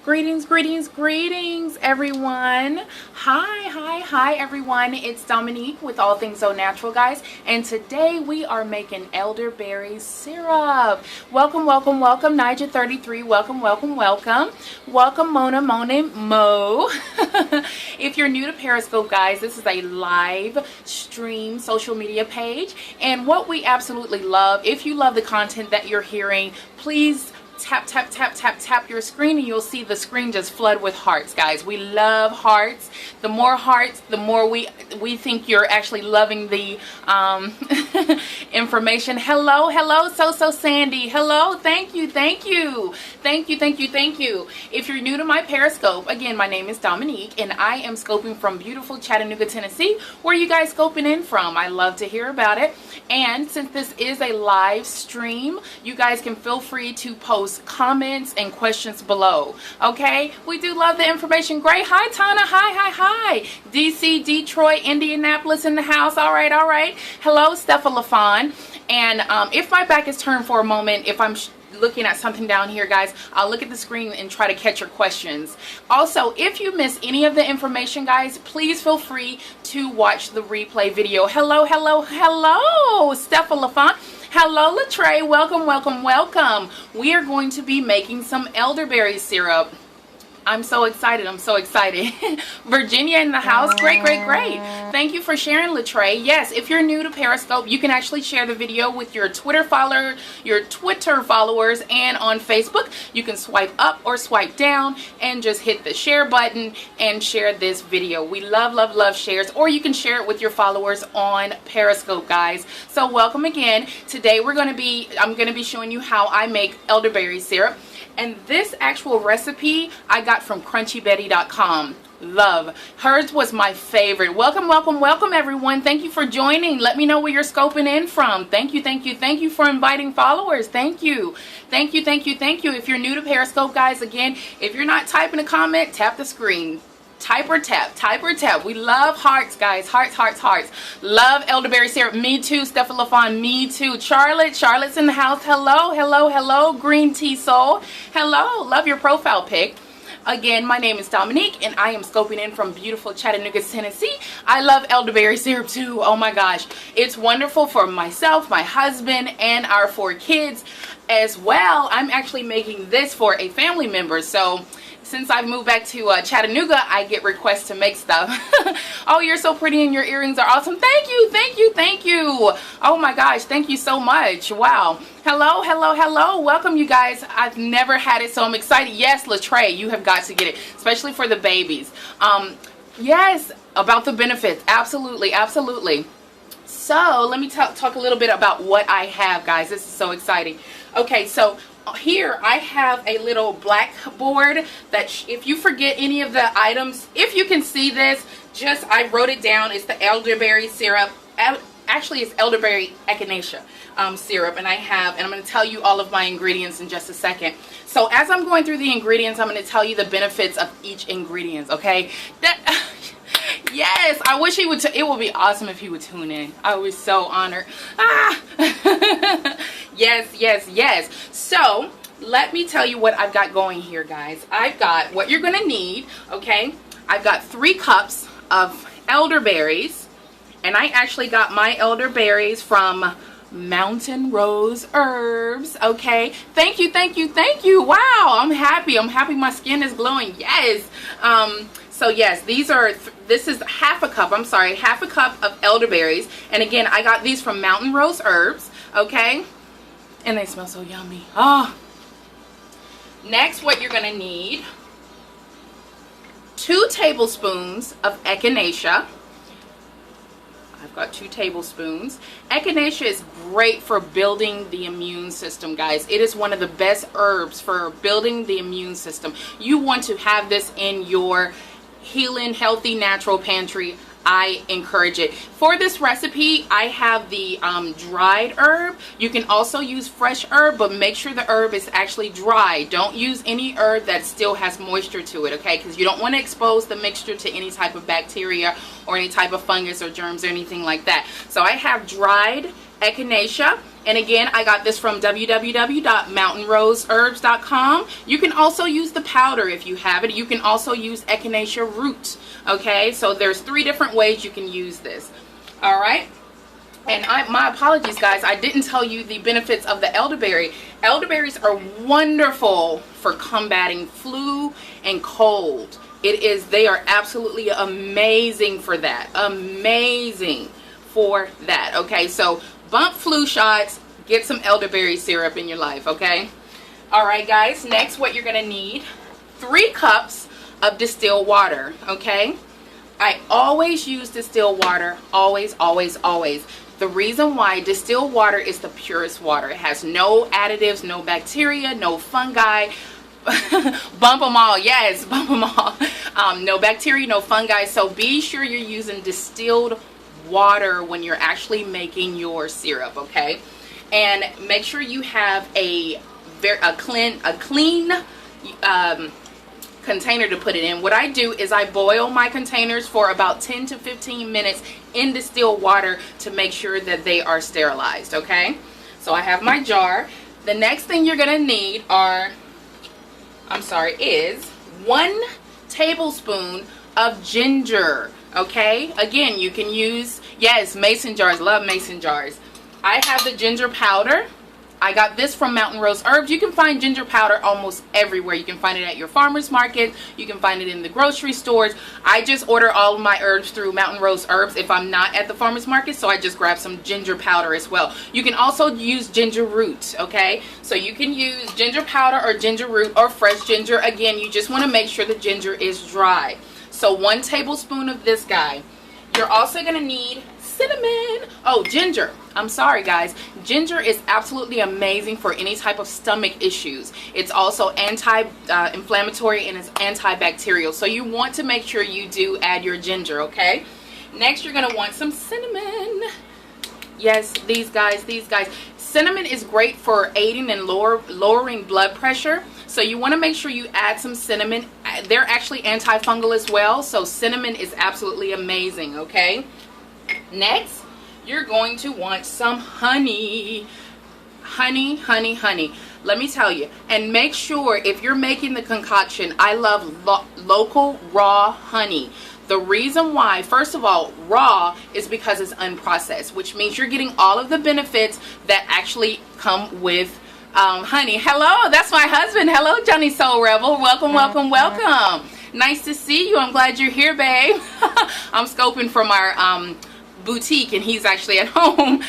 Greetings, greetings, greetings, everyone. Hi, everyone. It's Dominique with All Things So Natural, guys. And today we are making elderberry syrup. Welcome, welcome, welcome, Nija33. Welcome, welcome, welcome. Welcome, Mona, Mo. If you're new to Periscope, guys, this is a live stream social media page. And what we absolutely love, if you love the content that you're hearing, please tap your screen and you'll see the screen just flood with hearts, guys. We love hearts. The more hearts, the more we think you're actually loving the information. Hello, so Sandy. Hello, thank you. If you're new to my Periscope, again, my name is Dominique and I am scoping from beautiful Chattanooga, Tennessee. Where are you guys scoping in from? I love to hear about it. And since this is a live stream, you guys can feel free to post comments and questions below. Okay, we do love the information. Great. Hi Tana. Hi. DC, Detroit, Indianapolis in the house. All right. Hello, Stephalafon. And if my back is turned for a moment, if I'm looking at something down here, guys, I'll look at the screen and try to catch your questions. Also, if you miss any of the information, guys, please feel free to watch the replay video. Hello, Stephalafon. Hello, Latre. Welcome. We are going to be making some elderberry syrup. I'm so excited. Virginia in the house. Great. Thank you for sharing, Latre. Yes, if you're new to Periscope, you can actually share the video with your Twitter followers, and on Facebook. You can swipe up or swipe down and just hit the share button and share this video. We love shares, or you can share it with your followers on Periscope, guys. So welcome again. Today I'm going to be showing you how I make elderberry syrup. And this actual recipe I got from crunchybetty.com. Love. Hers was my favorite. Welcome everyone. Thank you for joining. Let me know where you're scoping in from. Thank you for inviting followers. Thank you. If you're new to Periscope, guys, again, if you're not typing a comment, tap the screen. Type or tap. We love hearts, guys. Hearts. Love elderberry syrup. Me too, Stephalafon. Me too. Charlotte's in the house. Hello. Green tea soul. Hello. Love your profile pic. Again, my name is Dominique and I am scoping in from beautiful Chattanooga, Tennessee. I love elderberry syrup too. Oh my gosh. It's wonderful for myself, my husband, and our 4 kids as well. I'm actually making this for a family member. So since I've moved back to Chattanooga, I get requests to make stuff. Oh, you're so pretty and your earrings are awesome. Thank you. Oh my gosh, thank you so much. Wow. Hello. Welcome, you guys. I've never had it, so I'm excited. Yes, Latre, you have got to get it, especially for the babies. Yes, about the benefits. Absolutely. So let me talk a little bit about what I have, guys. This is so exciting. Okay, so here I have a little blackboard that if you forget any of the items, if you can see this, I wrote it down. It's the elderberry syrup. Actually, it's elderberry echinacea syrup, and I'm going to tell you all of my ingredients in just a second. So as I'm going through the ingredients, I'm going to tell you the benefits of each ingredient. Okay? Yes, I wish he would. It would be awesome if he would tune in. I was so honored. Yes. So let me tell you what I've got going here, guys. I've got what you're going to need. Okay, I've got 3 cups of elderberries, and I actually got my elderberries from Mountain Rose Herbs. Okay, thank you. Wow, I'm happy my skin is glowing. Yes. So yes, this is half a cup of elderberries, and again, I got these from Mountain Rose Herbs. Okay, and they smell so yummy. Next, what you're gonna need: 2 tablespoons of echinacea. I've got 2 tablespoons. Echinacea is great for building the immune system, guys. It is one of the best herbs for building the immune system. You want to have this in your healing, healthy, natural pantry. I encourage it. For this recipe, I have the dried herb. You can also use fresh herb, but make sure the herb is actually dry. Don't use any herb that still has moisture to it, okay? Because you don't want to expose the mixture to any type of bacteria or any type of fungus or germs or anything like that. So I have dried Echinacea. And again, I got this from www.mountainroseherbs.com. You can also use the powder if you have it. You can also use Echinacea root. Okay, so there's 3 different ways you can use this. All right. And my apologies, guys. I didn't tell you the benefits of the elderberry. Elderberries are wonderful for combating flu and cold. They are absolutely amazing for that. Amazing for that. Okay, so bump flu shots, get some elderberry syrup in your life, okay? All right, guys, next what you're going to need, 3 cups of distilled water, okay? I always use distilled water, always, always, always. The reason why distilled water is the purest water. It has no additives, no bacteria, no fungi. Bump them all, yes, bump them all. No bacteria, no fungi, so be sure you're using distilled water when you're actually making your syrup, okay? And make sure you have a clean container to put it in. What I do is I boil my containers for about 10 to 15 minutes in distilled water to make sure that they are sterilized, okay? So I have my jar. The next thing you're gonna need is 1 tablespoon of ginger. Okay, again, you can use, yes, mason jars. Love mason jars. I have the ginger powder. I got this from Mountain Rose Herbs. You can find ginger powder almost everywhere. You can find it at your farmer's market. You can find it in the grocery stores. I just order all of my herbs through Mountain Rose Herbs if I'm not at the farmer's market, so I just grab some ginger powder as well. You can also use ginger root, okay? So you can use ginger powder or ginger root or fresh ginger. Again, you just want to make sure the ginger is dry. So 1 tablespoon of this guy. You're also going to need cinnamon. Oh, ginger. I'm sorry, guys. Ginger is absolutely amazing for any type of stomach issues. It's also anti-inflammatory and it's antibacterial. So you want to make sure you do add your ginger, okay? Next, you're going to want some cinnamon. Yes, these guys. Cinnamon is great for aiding and lowering blood pressure. So you want to make sure you add some cinnamon. They're actually antifungal as well. So cinnamon is absolutely amazing, okay? Next, you're going to want some honey. Honey. Let me tell you. And make sure if you're making the concoction, I love local raw honey. The reason why, first of all, raw is because it's unprocessed, which means you're getting all of the benefits that actually come with honey. Hello, that's my husband. Hello, Johnny Soul Rebel. Welcome. Nice to see you. I'm glad you're here, babe. I'm scoping from our boutique and he's actually at home.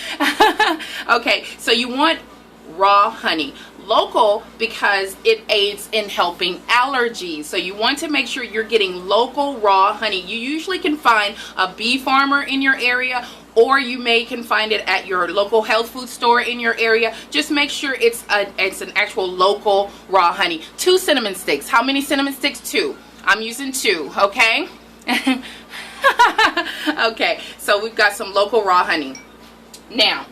Okay, so you want raw honey. Local because it aids in helping allergies. So you want to make sure you're getting local raw honey. You usually can find a bee farmer in your area, or you can find it at your local health food store in your area. Just make sure it's an actual local raw honey. 2 cinnamon sticks. How many cinnamon sticks? 2. I'm using 2, okay? Okay, so we've got some local raw honey. Now,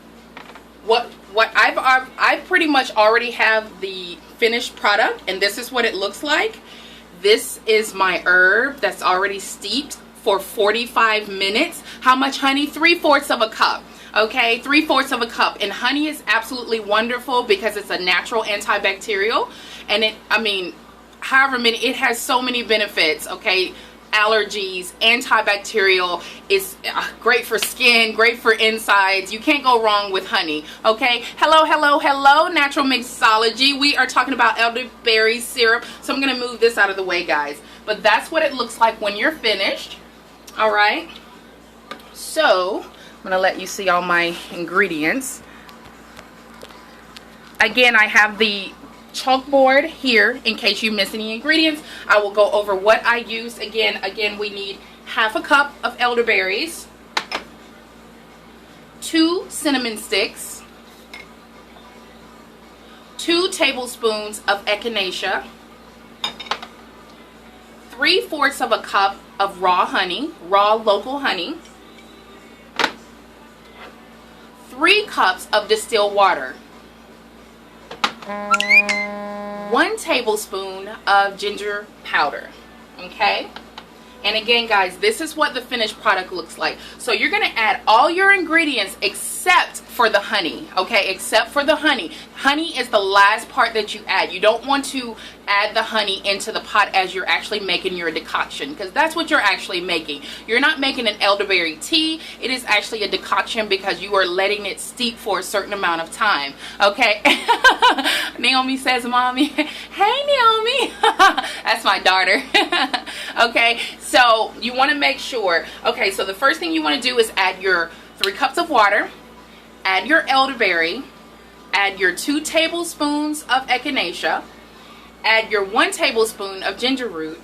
what I pretty much already have the finished product, and this is what it looks like. This is my herb that's already steeped for 45 minutes. How much honey? 3/4 of a cup. Okay, 3/4 of a cup. And honey is absolutely wonderful because it's a natural antibacterial, and it has so many benefits. Okay, allergies, antibacterial, is great for skin, great for insides. You can't go wrong with honey. Okay, hello natural mixology. We are talking about elderberry syrup, so I'm gonna move this out of the way, guys, but that's what it looks like when you're finished. All right, so I'm gonna let you see all my ingredients. Again, I have the chalkboard here in case you miss any ingredients. I will go over what I use. Again, we need 1/2 cup of elderberries, 2 cinnamon sticks, 2 tablespoons of echinacea, 3/4 of a cup of raw honey, raw local honey, 3 cups of distilled water, 1 tablespoon of ginger powder, okay? And again, guys, this is what the finished product looks like. So you're going to add all your ingredients except for the honey, okay? Except for the honey. Honey is the last part that you add. You don't want to add the honey into the pot as you're actually making your decoction, because that's what you're actually making. You're not making an elderberry tea. It is actually a decoction because you are letting it steep for a certain amount of time, okay? Naomi says, Mommy. Hey, Naomi. That's my daughter. Okay, so you want to make sure, okay, so the first thing you want to do is add your 3 cups of water, add your elderberry, add your 2 tablespoons of echinacea, add your 1 tablespoon of ginger root,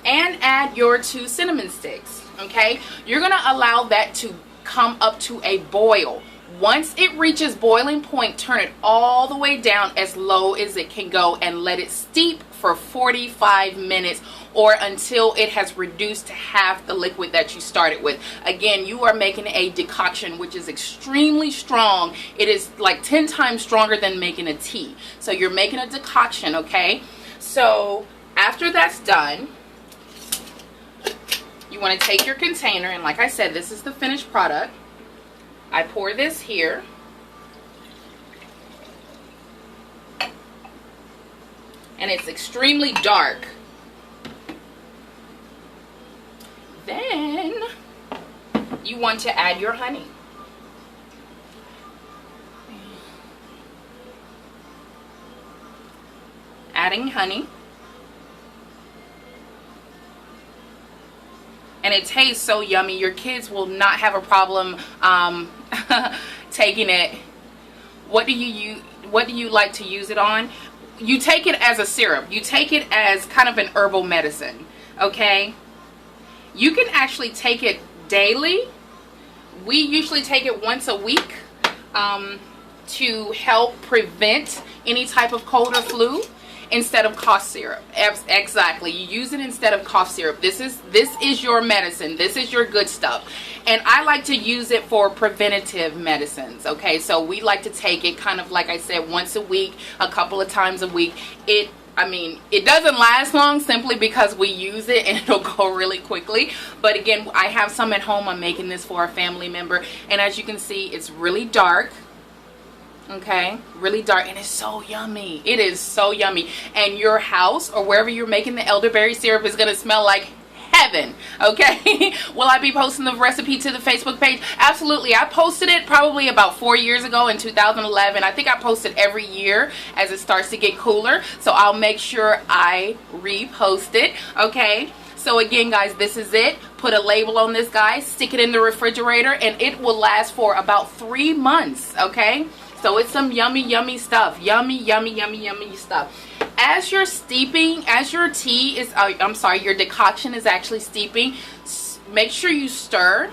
and add your 2 cinnamon sticks, okay? You're going to allow that to come up to a boil. Once it reaches boiling point, turn it all the way down as low as it can go and let it steep for 45 minutes or until it has reduced to half the liquid that you started with. Again, you are making a decoction which is extremely strong. It is like 10 times stronger than making a tea. So you're making a decoction, okay? So after that's done, you want to take your container, and like I said, this is the finished product. I pour this here. And it's extremely dark. Then you want to add your honey. Adding honey. And it tastes so yummy. Your kids will not have a problem taking it. What do you like to use it on? You take it as a syrup. You take it as kind of an herbal medicine, okay? You can actually take it daily. We usually take it once a week to help prevent any type of cold or flu instead of cough syrup. Exactly. You use it instead of cough syrup. This is your medicine. This is your good stuff. And I like to use it for preventative medicines, okay? So we like to take it kind of like I said, once a week, a couple of times a week. It doesn't last long simply because we use it and it'll go really quickly. But again, I have some at home. I'm making this for a family member. And as you can see, it's really dark. Okay, really dark, and it's so yummy. It is so yummy. And your house or wherever you're making the elderberry syrup is going to smell like heaven, okay? Will I be posting the recipe to the Facebook page? Absolutely. I posted it probably about 4 years ago in 2011. I think I post it every year as it starts to get cooler, so I'll make sure I repost it, okay? So again, guys, this is it. Put a label on this guy, stick it in the refrigerator, and it will last for about 3 months, okay? So it's some yummy, yummy stuff. Yummy, yummy, yummy, yummy stuff. As you're steeping, as your tea is, your decoction is actually steeping, make sure you stir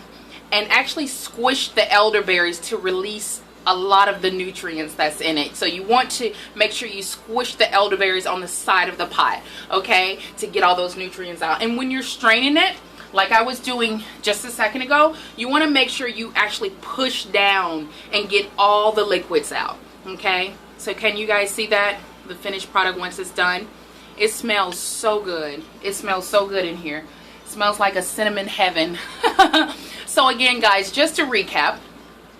and actually squish the elderberries to release a lot of the nutrients that's in it. So you want to make sure you squish the elderberries on the side of the pot, okay, to get all those nutrients out. And when you're straining it, like I was doing just a second ago, you want to make sure you actually push down and get all the liquids out, okay? So can you guys see that? The finished product once it's done. It smells so good. It smells so good in here. It smells like a cinnamon heaven. So again, guys, just to recap,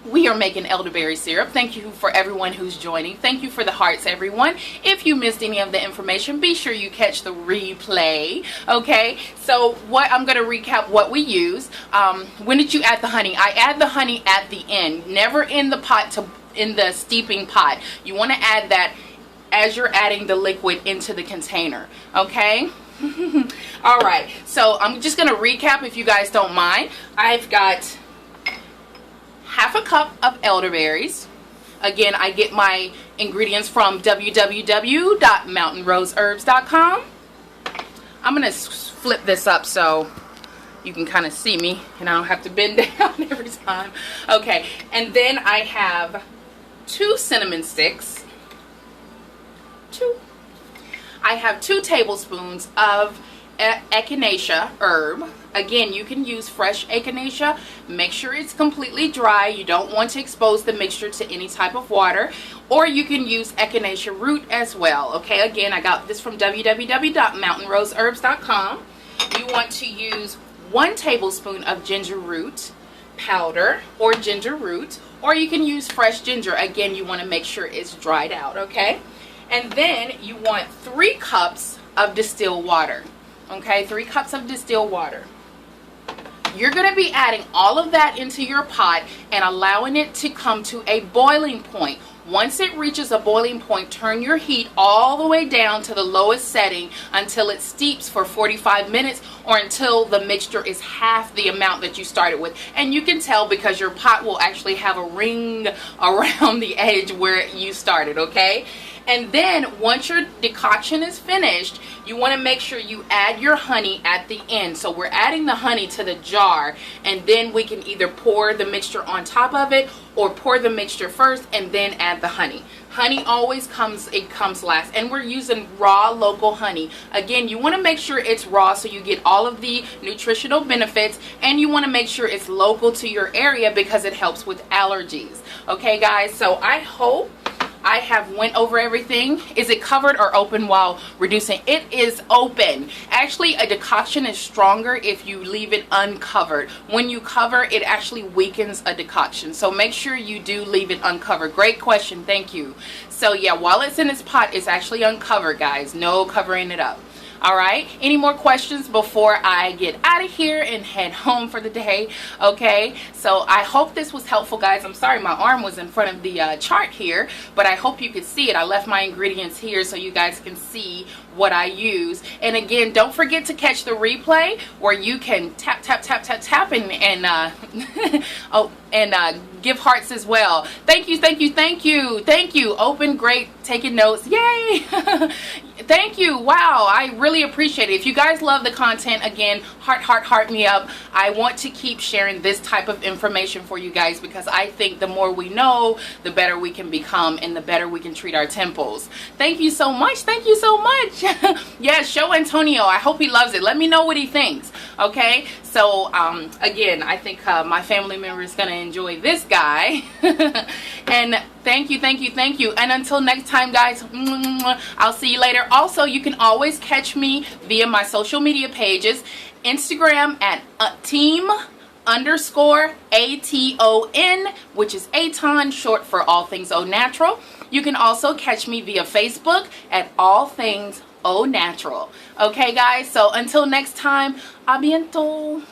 we are making elderberry syrup. Thank you for everyone who's joining. Thank you for the hearts, everyone. If you missed any of the information, be sure you catch the replay. Okay, so what I'm going to recap what we use. When did you add the honey? I add the honey at the end, never in the pot, in the steeping pot. You want to add that as you're adding the liquid into the container. Okay. All right, so I'm just going to recap if you guys don't mind. I've got half a cup of elderberries. Again, I get my ingredients from www.mountainroseherbs.com. I'm going to flip this up so you can kind of see me and I don't have to bend down every time. Okay, and then I have 2 cinnamon sticks. I have 2 tablespoons of echinacea herb. Again, you can use fresh echinacea. Make sure it's completely dry. You don't want to expose the mixture to any type of water. Or you can use echinacea root as well. Okay, again, I got this from www.mountainroseherbs.com. you want to use 1 tablespoon of ginger root powder or ginger root, or you can use fresh ginger. Again, you want to make sure it's dried out, okay? And then you want 3 cups of distilled water, okay? 3 cups of distilled water. You're going to be adding all of that into your pot and allowing it to come to a boiling point. Once it reaches a boiling point, turn your heat all the way down to the lowest setting until it steeps for 45 minutes or until the mixture is half the amount that you started with. And you can tell because your pot will actually have a ring around the edge where you started, okay? And then once your decoction is finished, you want to make sure you add your honey at the end. So we're adding the honey to the jar, and then we can either pour the mixture on top of it or pour the mixture first and then add the honey. Honey always comes last, and we're using raw local honey. Again, you want to make sure it's raw so you get all of the nutritional benefits, and you want to make sure it's local to your area because it helps with allergies. Okay guys, so I hope I have went over everything. Is it covered or open while reducing? It is open. Actually, a decoction is stronger if you leave it uncovered. When you cover, it actually weakens a decoction. So make sure you do leave it uncovered. Great question. Thank you. So yeah, while it's in its pot, it's actually uncovered, guys. No covering it up. All right, any more questions before I get out of here and head home for the day? Okay, so I hope this was helpful, guys. I'm sorry my arm was in front of the chart here, but I hope you could see it. I left my ingredients here so you guys can see what I use. And again, don't forget to catch the replay where you can tap and give hearts as well. Thank you. Open, great, taking notes. Yay. Thank you. Wow, I really appreciate it. If you guys love the content, again, heart me up. I want to keep sharing this type of information for you guys because I think the more we know, the better we can become and the better we can treat our temples. Thank you so much. Thank you so much. Yeah, show Antonio. I hope he loves it. Let me know what he thinks. Okay, so again, I think my family member is going to enjoy this guy. And thank you. And until next time, guys, I'll see you later. Also, you can always catch me via my social media pages. Instagram at team_ATON, which is Aton, short for All Things Au Natural. You can also catch me via Facebook at All Things Au Natural. Okay, guys, so until next time, a bientôt.